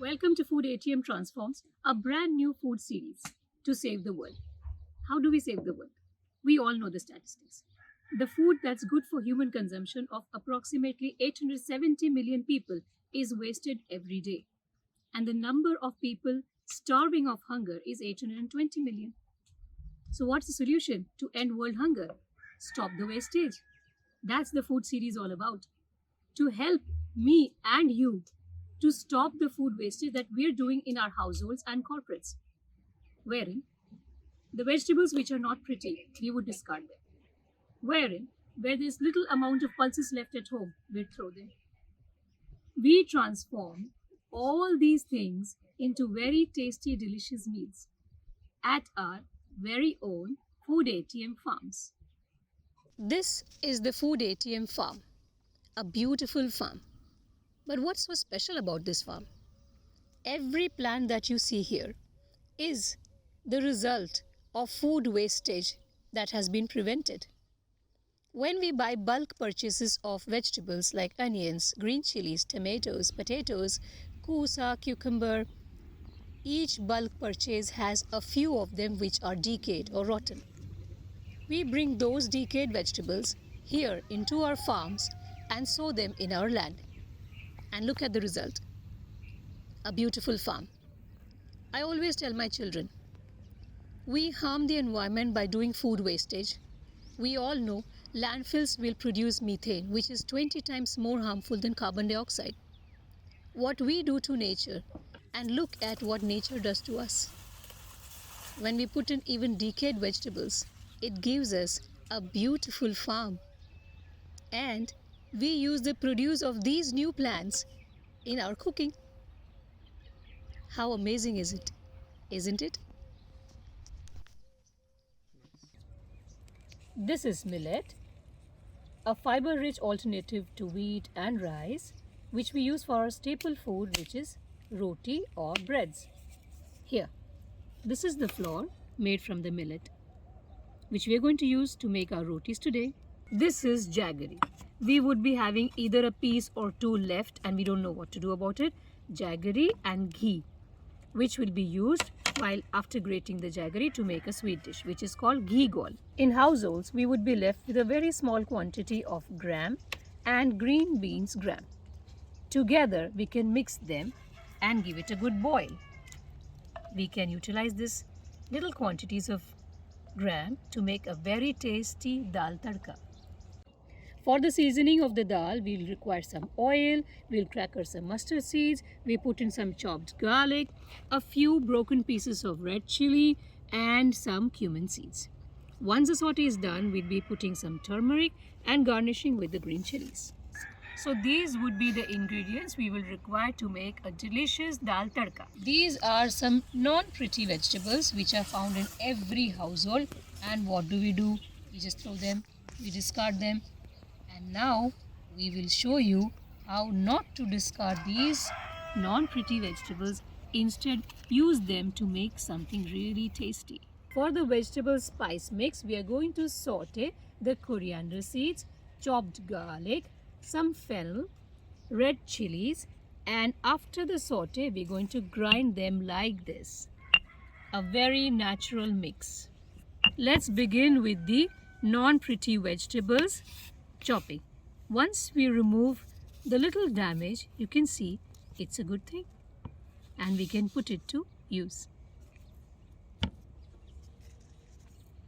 Welcome to Food-ATM Transforms, a brand new food series to save the world. How do we save the world? We all know the statistics. The food that's good for human consumption of approximately 870 million people is wasted every day. And the number of people starving of hunger is 820 million. So, what's the solution to end world hunger? Stop the wastage. That's the food series all about. To help me and you to stop the food wastage that we're doing in our households and corporates. Wherein the vegetables which are not pretty, we would discard them. Wherein, where there's little amount of pulses left at home, we'd throw them. We transform all these things into very tasty, delicious meals at our very own Food-ATM Farms. This is the Food-ATM Farm, a beautiful farm. But what's so special about this farm? Every plant that you see here is the result of food wastage that has been prevented. When we buy bulk purchases of vegetables like onions, green chilies, tomatoes, potatoes, kusa, cucumber, each bulk purchase has a few of them which are decayed or rotten. We bring those decayed vegetables here into our farms and sow them in our land. And look at the result. A beautiful farm. I always tell my children, we harm the environment by doing food wastage. We all know landfills will produce methane, which is 20 times more harmful than carbon dioxide. What we do to nature, and look at what nature does to us. When we put in even decayed vegetables, it gives us a beautiful farm. And we use the produce of these new plants in our cooking. How amazing is it? Isn't it? This is millet, a fiber-rich alternative to wheat and rice, which we use for our staple food, which is roti or breads. Here, this is the flour made from the millet, which we are going to use to make our rotis today. This is jaggery. We would be having either a piece or two left and we don't know what to do about it. Jaggery and ghee, which will be used while after grating the jaggery to make a sweet dish, which is called ghee gol. In households, we would be left with a very small quantity of gram and green beans gram. Together, we can mix them and give it a good boil. We can utilize this little quantities of gram to make a very tasty dal tarka. For the seasoning of the dal, we'll require some oil, we'll cracker some mustard seeds, we put in some chopped garlic, a few broken pieces of red chili and some cumin seeds. Once the saute is done, we'll be putting some turmeric and garnishing with the green chilies. So these would be the ingredients we will require to make a delicious dal tarka. These are some non-pretty vegetables which are found in every household. And what do? We just throw them, we discard them. And now we will show you how not to discard these non-pretty vegetables. Instead, use them to make something really tasty. For the vegetable spice mix, we are going to saute the coriander seeds, chopped garlic, some fennel, red chilies, and after the saute, we're going to grind them like this. A very natural mix. Let's begin with the non-pretty vegetables chopping. Once we remove the little damage, you can see it's a good thing and we can put it to use.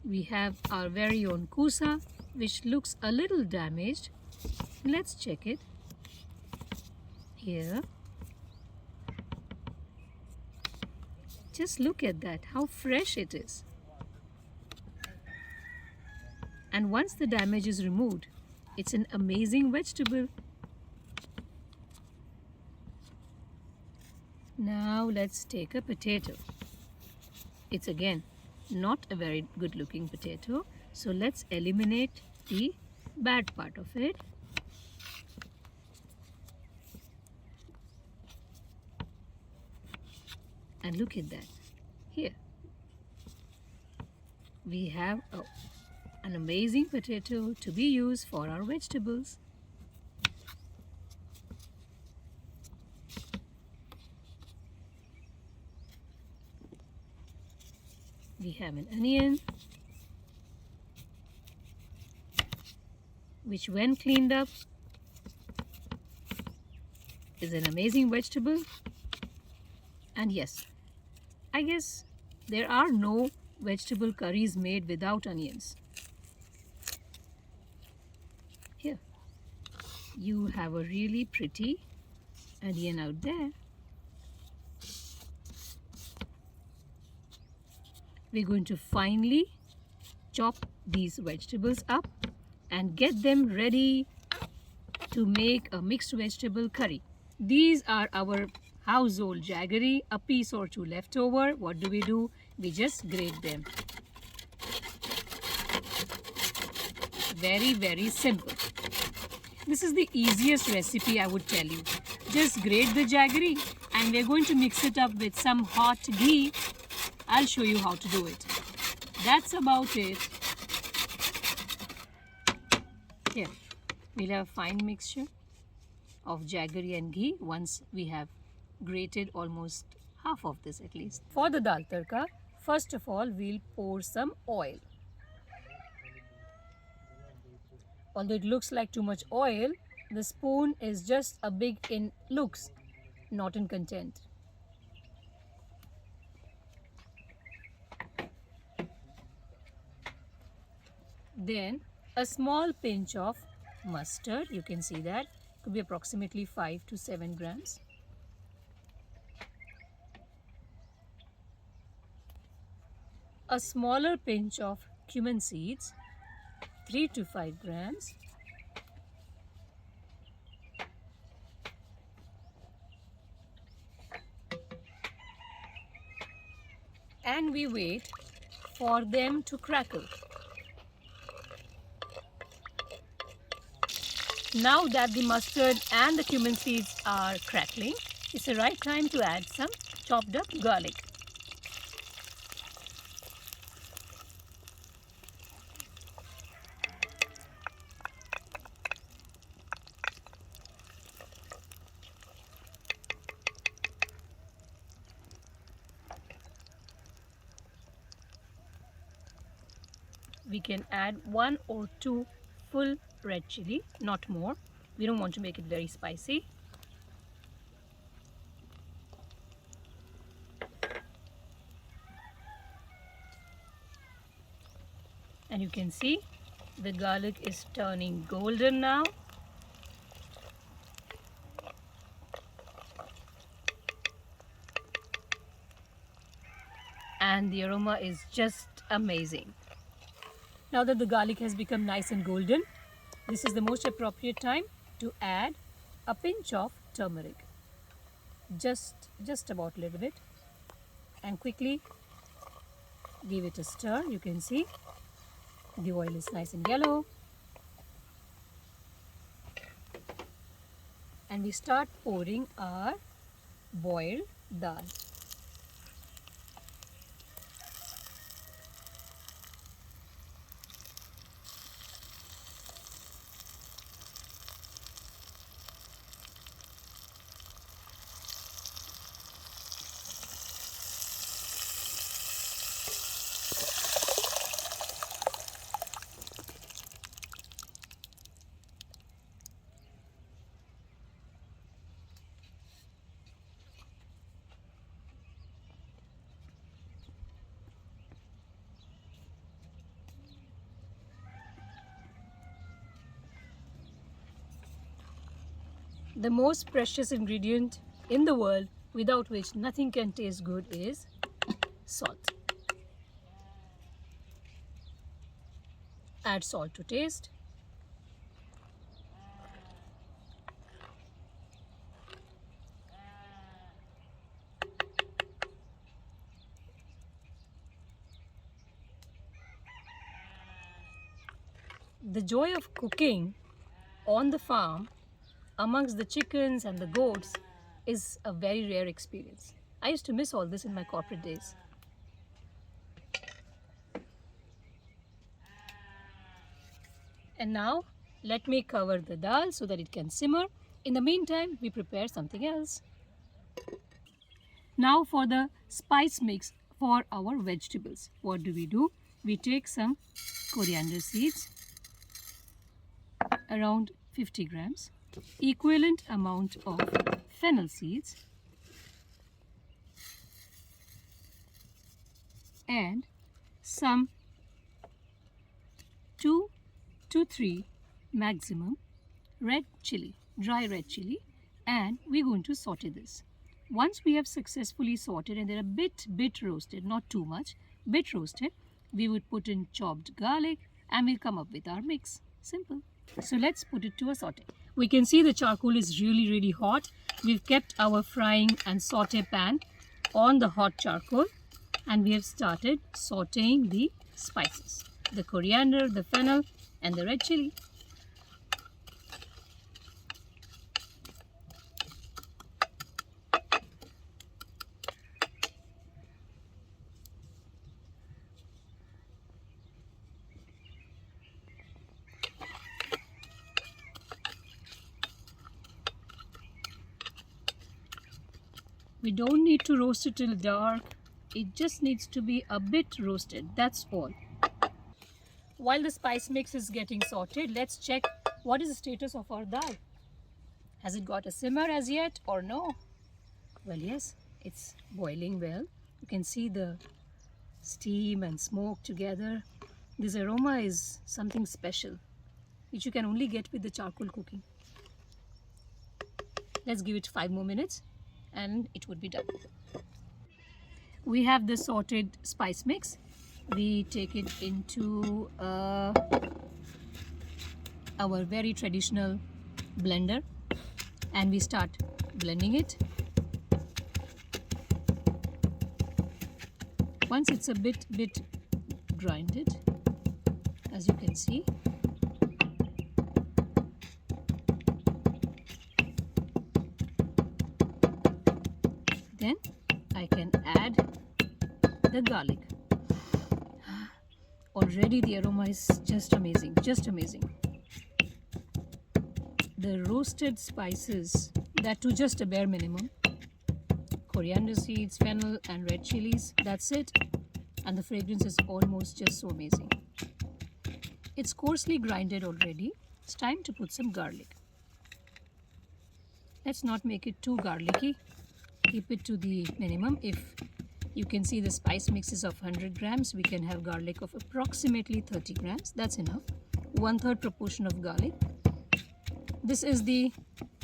We have our very own kusa, which looks a little damaged. Let's check it. Here. Just look at that, how fresh it is. And once the damage is removed, it's an amazing vegetable. Now let's take a potato. It's again not a very good looking potato. So let's eliminate the bad part of it. And look at that. Here we have an amazing potato to be used for our vegetables. We have an onion, which when cleaned up is an amazing vegetable. And yes, I guess there are no vegetable curries made without onions. Here, you have a really pretty onion out there. We're going to finely chop these vegetables up and get them ready to make a mixed vegetable curry. These are our household jaggery, a piece or two left over. What do? We just grate them. Very, very simple. This is the easiest recipe, I would tell you. Just grate the jaggery and we're going to mix it up with some hot ghee. I'll show you how to do it. That's about it. Here, we'll have a fine mixture of jaggery and ghee once we have grated almost half of this at least. For the dal tarka, first of all, we'll pour some oil. Although it looks like too much oil, the spoon is just a big in looks, not in content. Then a small pinch of mustard, you can see that, could be approximately 5 to 7 grams. A smaller pinch of cumin seeds, 3 to 5 grams. And we wait for them to crackle. Now that the mustard and the cumin seeds are crackling, it's the right time to add some chopped up garlic. We can add 1 or 2 full red chili, not more. We don't want to make it very spicy. And you can see the garlic is turning golden now. And the aroma is just amazing. Now that the garlic has become nice and golden, this is the most appropriate time to add a pinch of turmeric. Just about a little bit. And quickly give it a stir. You can see the oil is nice and yellow. And we start pouring our boiled dal. The most precious ingredient in the world, without which nothing can taste good, is salt. Add salt to taste. The joy of cooking on the farm amongst the chickens and the goats is a very rare experience. I used to miss all this in my corporate days. And now let me cover the dal so that it can simmer. In the meantime, we prepare something else. Now for the spice mix. for our vegetables. What do? We take some coriander seeds, around 50 grams, equivalent amount of fennel seeds, and some 2 to 3 maximum red chili, dry red chili, and we're going to saute this. Once we have successfully sauteed and they're a bit roasted, not too much, bit roasted, we would put in chopped garlic and we'll come up with our mix. Simple. So let's put it to a saute. We can see the charcoal is really hot. We've kept our frying and saute pan on the hot charcoal and we have started sauteing the spices. The coriander, the fennel and the red chili. We don't need to roast it till dark. It just needs to be a bit roasted. That's all. While the spice mix is getting sauteed, let's check what is the status of our dal. Has it got a simmer as yet or no? Well, yes, it's boiling well. You can see the steam and smoke together. This aroma is something special, which you can only get with the charcoal cooking. Let's give it 5 more minutes and it would be done. We have the sauteed spice mix. We take it into our very traditional blender and we start blending it. Once it's a bit grinded, as you can see, then I can add the garlic. Already the aroma is just amazing, The roasted spices, that too just a bare minimum. Coriander seeds, fennel and red chilies, that's it. And the fragrance is almost just so amazing. It's coarsely grinded already. It's time to put some garlic. Let's not make it too garlicky. Keep it to the minimum. If you can see the spice mix is of 100 grams, we can have garlic of approximately 30 grams. That's enough. 1/3 proportion of garlic. This is the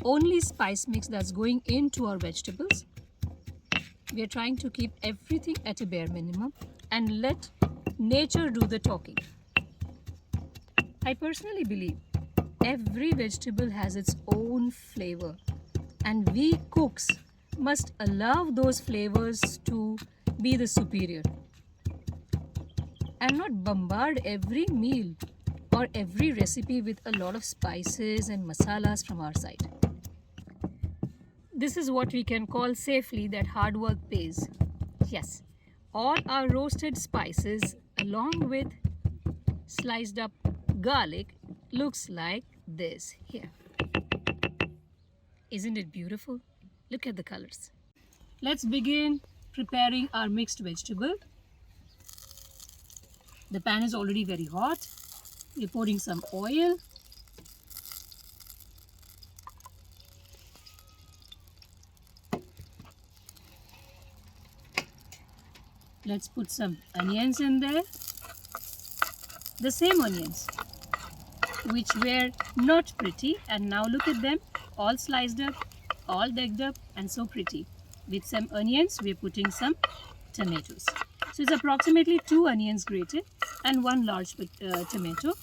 only spice mix that's going into our vegetables. We are trying to keep everything at a bare minimum and let nature do the talking. I personally believe every vegetable has its own flavor and we cooks must allow those flavors to be the superior and not bombard every meal or every recipe with a lot of spices and masalas from our side. This is what we can call safely that hard work pays. Yes, all our roasted spices along with sliced up garlic looks like this here. Isn't it beautiful? Look at the colors. Let's begin preparing our mixed vegetable. The pan is already very hot. We're pouring some oil. Let's put some onions in there. The same onions, which were not pretty, and now look at them, all sliced up, all decked up and so pretty. With some onions, we're putting some tomatoes. So it's approximately 2 onions grated and 1 large tomato.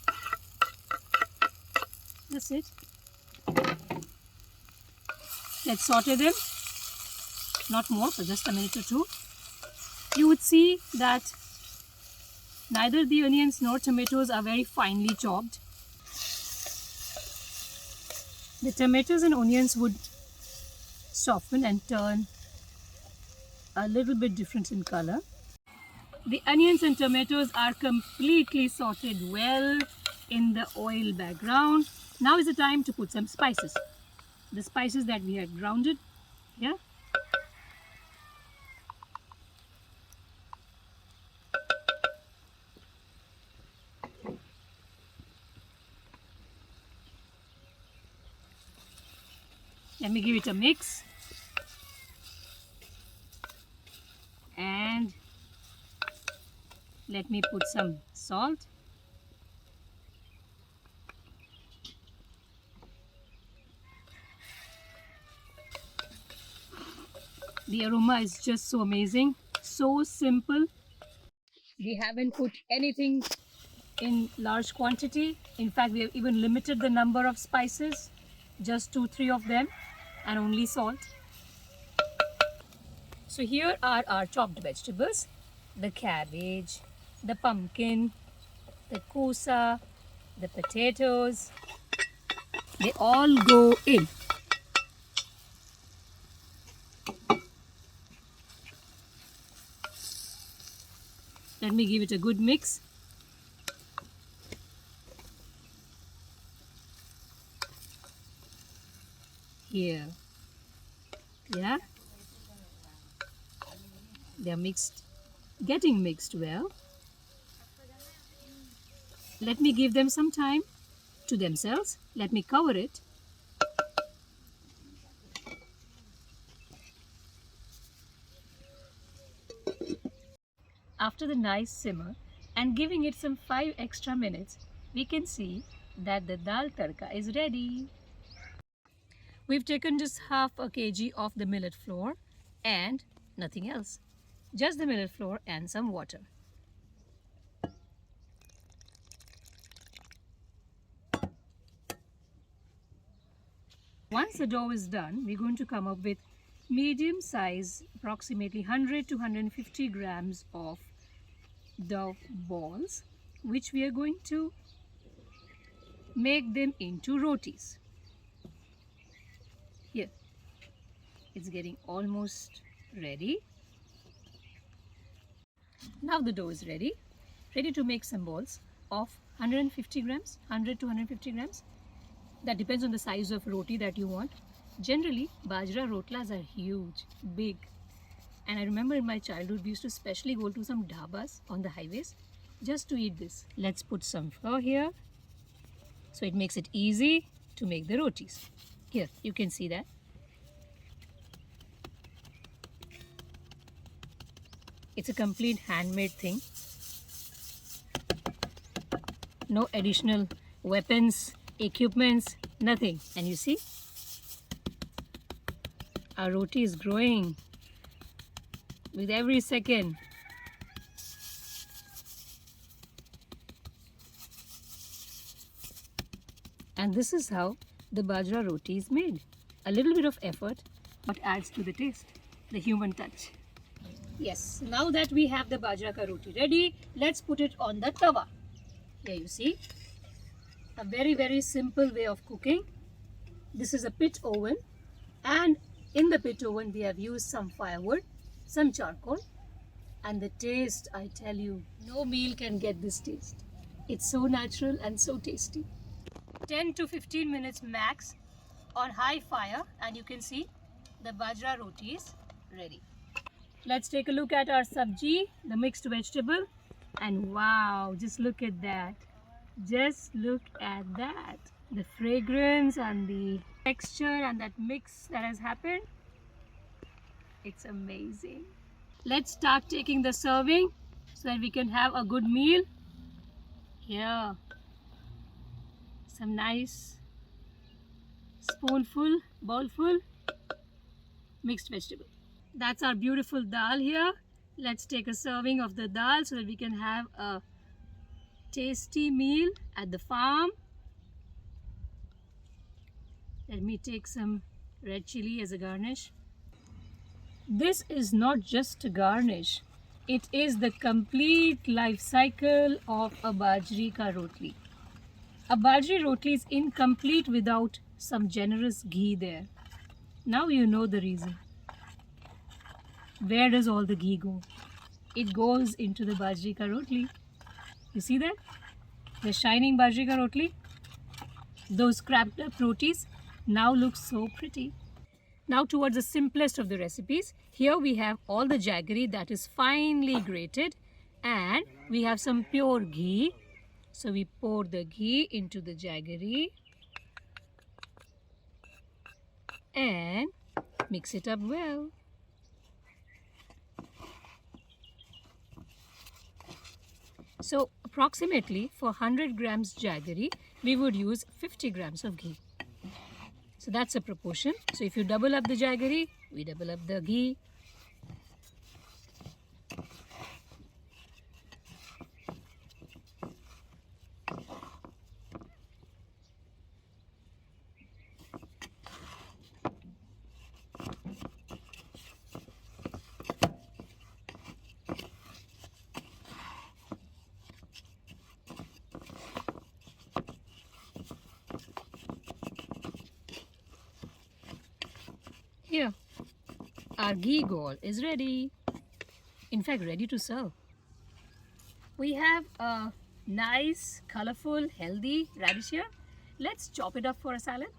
That's it. Let's saute them, not more, for just a minute or two. You would see that neither the onions nor tomatoes are very finely chopped. The tomatoes and onions would soften and turn a little bit different in color. The onions and tomatoes are completely sauteed well in the oil background. Now is the time to put some spices. The spices that we had grounded here. Let me give it a mix. And let me put some salt. The aroma is just so amazing, so simple. We haven't put anything in large quantity. In fact, we have even limited the number of spices, just 2-3 of them, and only salt. So here are our chopped vegetables: the cabbage, the pumpkin, the kosa, the potatoes. They all go in. Let me give it a good mix. Here. Yeah. They are mixed, getting mixed well. Let me give them some time to themselves. Let me cover it. After the nice simmer and giving it some 5 extra minutes, we can see that the dal tarka is ready. We've taken just half a kg of the millet flour and nothing else. Just the millet flour and some water. Once the dough is done, we're going to come up with medium size, approximately 100 to 150 grams of dough balls, which we are going to make them into rotis. Here, it's getting almost ready. Now the dough is ready to make some balls of 150 grams, 100 to 150 grams. That depends on the size of roti that you want. Generally, bajra rotlas are huge, big. And I remember in my childhood, we used to specially go to some dhabas on the highways just to eat this. Let's put some flour here, so it makes it easy to make the rotis. Here, you can see that. It's a complete handmade thing. No additional weapons, equipments, nothing. And you see, our roti is growing with every second. And this is how the bajra roti is made. A little bit of effort, but adds to the taste, the human touch. Yes, now that we have the bajra ka roti ready, let's put it on the tawa. Here you see, a very simple way of cooking. This is a pit oven, and in the pit oven we have used some firewood, some charcoal, and the taste, I tell you, no meal can get this taste. It's so natural and so tasty. 10 to 15 minutes max on high fire, and you can see the bajra roti is ready. Let's take a look at our sabji, the mixed vegetable, and wow, just look at that. Just look at that. The fragrance and the texture and that mix that has happened. It's amazing. Let's start taking the serving so that we can have a good meal. Here, some nice spoonful, bowlful mixed vegetable. That's our beautiful dal here. Let's take a serving of the dal so that we can have a tasty meal at the farm. Let me take some red chili as a garnish. This is not just a garnish. It is the complete life cycle of a bajri ka rotli. A bajri rotli is incomplete without some generous ghee there. Now you know the reason. Where does all the ghee go? It goes into the bajri ka rotli. You see that? The shining bajri ka rotli. Those cracked up rotis now look so pretty. Now towards the simplest of the recipes. Here we have all the jaggery that is finely grated, and we have some pure ghee. So we pour the ghee into the jaggery. and mix it up well. So approximately for 100 grams jaggery, we would use 50 grams of ghee. So that's a proportion. So if you double up the jaggery, we double up the ghee. Here, our ghee gall is ready. In fact, ready to serve. We have a nice, colorful, healthy radish here. Let's chop it up for a salad.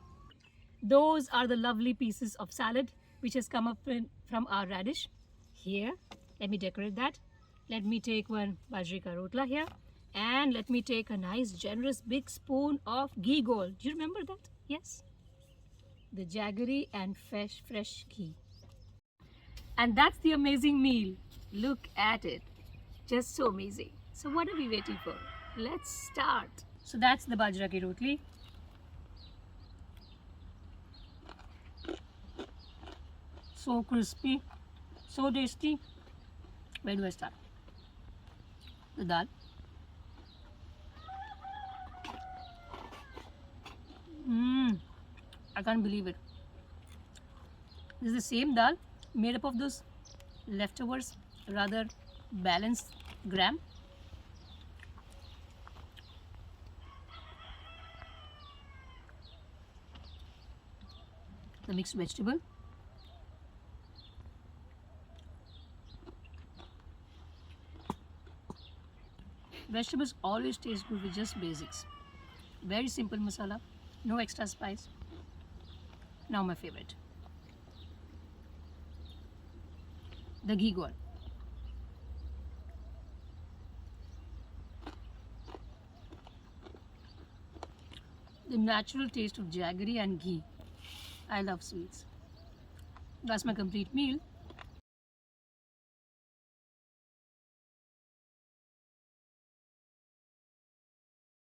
Those are the lovely pieces of salad which has come up from our radish. Here, let me decorate that. Let me take one bajri ka rotla here. And let me take a nice, generous, big spoon of ghee gall. Do you remember that? Yes. The jaggery and fresh ghee. And that's the amazing meal. Look at it. Just so amazing. So what are we waiting for? Let's start. So that's the bajra ki rotli. So crispy, so tasty. Where do I start? The dal. I can't believe it. This is the same dal made up of those leftovers, rather balanced gram. The mixed vegetable. Vegetables always taste good with just basics. Very simple masala, no extra spice. Now my favorite. The ghee gall. The natural taste of jaggery and ghee. I love sweets. That's my complete meal.